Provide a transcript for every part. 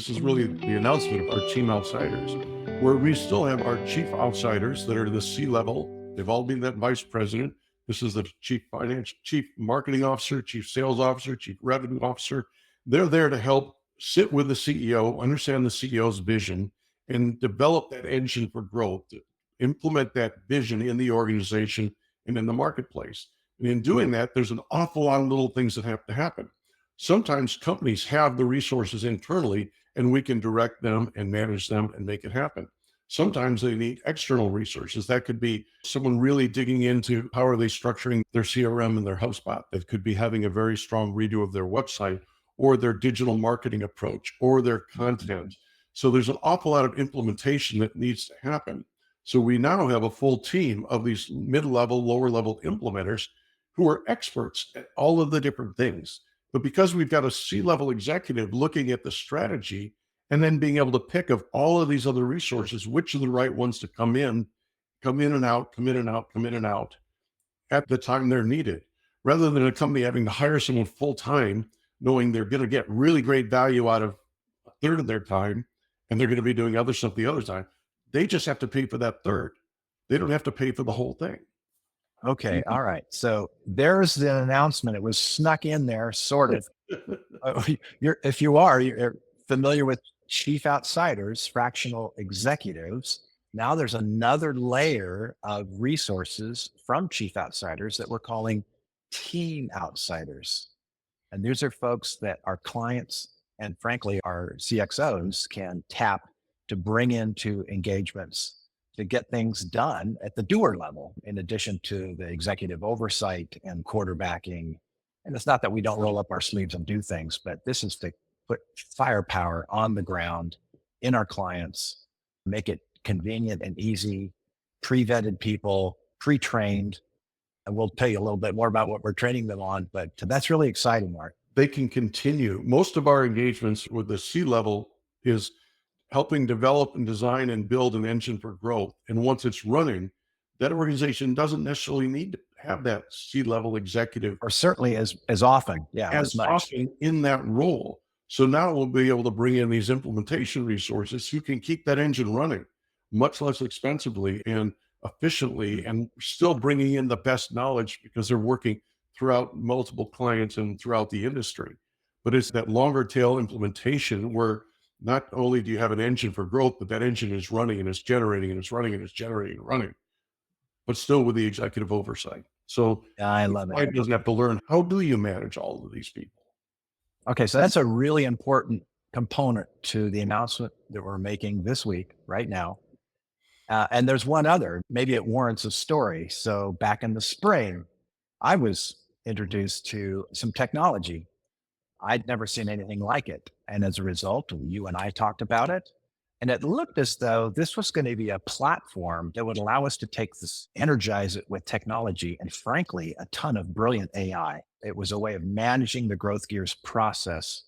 This is really the announcement of our team outsiders, where we still have our chief outsiders that are the C-level. They've all been that vice president. This is the chief finance, chief marketing officer, chief sales officer, chief revenue officer. They're there to help sit with the CEO, understand the CEO's vision, and develop that engine for growth, to implement that vision in the organization and in the marketplace. And in doing that, there's an awful lot of little things that have to happen. Sometimes companies have the resources internally and we can direct them and manage them and make it happen. Sometimes they need external resources. That could be someone really digging into how are they structuring their CRM and their HubSpot. That could be having a very strong redo of their website or their digital marketing approach or their content. So there's an awful lot of implementation that needs to happen. So we now have a full team of these mid-level, lower-level implementers who are experts at all of the different things. But because we've got a C-level executive looking at the strategy and then being able to pick of all of these other resources, which are the right ones to come in and out, come in and out, come in and out at the time they're needed, rather than a company having to hire someone full time, knowing they're going to get really great value out of a third of their time and they're going to be doing other stuff the other time. They just have to pay for that third. They don't have to pay for the whole thing. Okay. All right. So there's the announcement. It was snuck in there, sort of. If you're familiar with chief outsiders, fractional executives. Now there's another layer of resources from chief outsiders that we're calling team outsiders. And these are folks that our clients and frankly, our CXOs can tap to bring into engagements to get things done at the doer level, in addition to the executive oversight and quarterbacking. And it's not that we don't roll up our sleeves and do things, but this is to put firepower on the ground in our clients, make it convenient and easy, pre-vetted people, pre-trained. And we'll tell you a little bit more about what we're training them on, but that's really exciting, Mark. They can continue. Most of our engagements with the C-level is helping develop and design and build an engine for growth. And once it's running, that organization doesn't necessarily need to have that C-level executive, or certainly as often, as often in that role. So now we'll be able to bring in these implementation resources who can keep that engine running much less expensively and efficiently, and still bringing in the best knowledge because they're working throughout multiple clients and throughout the industry. But it's that longer tail implementation where not only do you have an engine for growth, but that engine is running and it's generating and it's running and it's generating and running, but still with the executive oversight. So I love it. Client doesn't have to learn, how do you manage all of these people? Okay, so that's a really important component to the announcement that we're making this week, right now. And there's one other, maybe it warrants a story. So back in the spring, I was introduced to some technology. I'd never seen anything like it. And as a result, you and I talked about it. And it looked as though this was going to be a platform that would allow us to take this, energize it with technology, and frankly, a ton of brilliant AI. It was a way of managing the growth gears process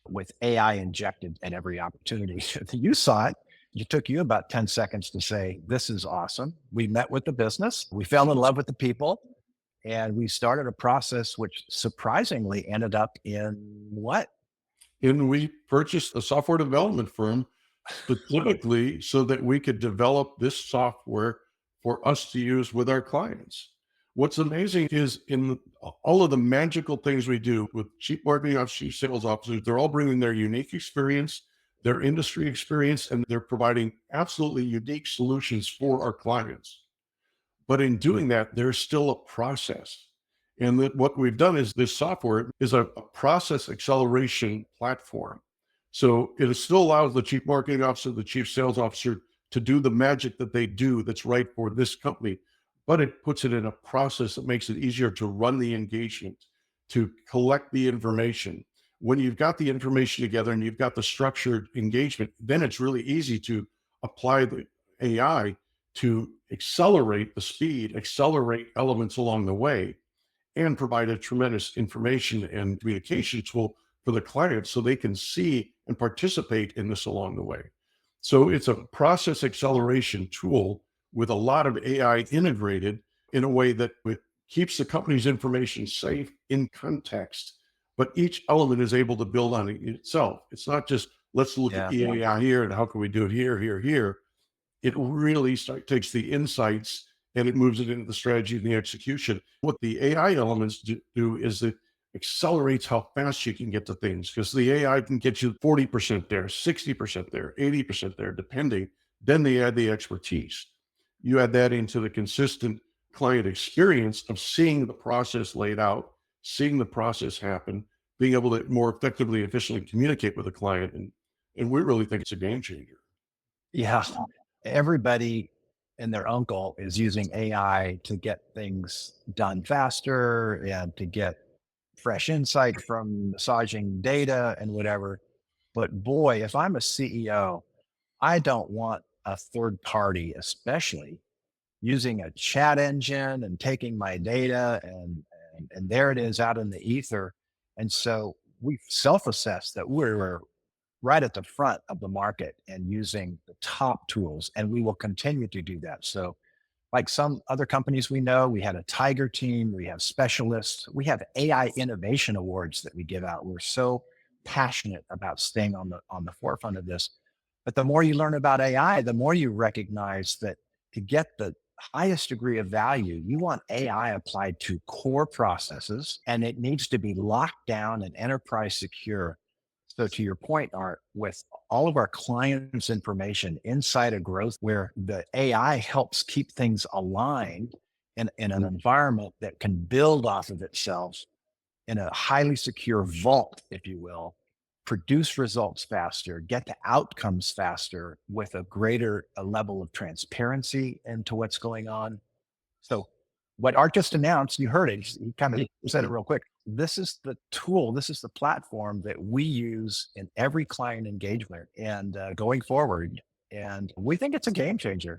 with AI injected at every opportunity. You saw it. It took you about 10 seconds to say, this is awesome. We met with the business. We fell in love with the people. And we started a process which surprisingly ended up in what? And we purchased a software development firm specifically so that we could develop this software for us to use with our clients. What's amazing is in all of the magical things we do with chief marketing officers, chief sales officers, they're all bringing their unique experience, their industry experience, and they're providing absolutely unique solutions for our clients. But in doing that, there's still a process. And what we've done is this software is a process acceleration platform. So it still allows the chief marketing officer, the chief sales officer to do the magic that they do that's right for this company, but it puts it in a process that makes it easier to run the engagement, to collect the information. When you've got the information together and you've got the structured engagement, then it's really easy to apply the AI to accelerate the speed, accelerate elements along the way, and provide a tremendous information and communication tool for the client so they can see and participate in this along the way. So it's a process acceleration tool with a lot of AI integrated in a way that keeps the company's information safe in context, but each element is able to build on it itself. It's not just Let's look at Yeah. AI here and how can we do it here, here, here. It really takes the insights and it moves it into the strategy and the execution. What the AI elements do is it accelerates how fast you can get to things because the AI can get you 40% there, 60% there, 80% there, depending. Then they add the expertise. You add that into the consistent client experience of seeing the process laid out, seeing the process happen, being able to more effectively, efficiently communicate with the client. And we really think it's a game changer. Yeah. Everybody and their uncle is using AI to get things done faster and to get fresh insight from massaging data and whatever. But boy, if I'm a CEO, I don't want a third party, especially using a chat engine and taking my data and there it is out in the ether. And so we've self-assessed that we're right at the front of the market and using the top tools, and we will continue to do that. So like some other companies we know, we had a tiger team, we have specialists, we have AI innovation awards that we give out. We're so passionate about staying on the forefront of this. But the more you learn about AI, the more you recognize that to get the highest degree of value, you want AI applied to core processes and it needs to be locked down and enterprise secure. So to your point, Art, with all of our clients' information inside of growth, where the AI helps keep things aligned in an environment that can build off of itself in a highly secure vault, if you will, produce results faster, get to outcomes faster with a greater level of transparency into what's going on. So what Art just announced, you heard it. He kind of said it real quick. This is the tool, this is the platform that we use in every client engagement and going forward. And we think it's a game changer.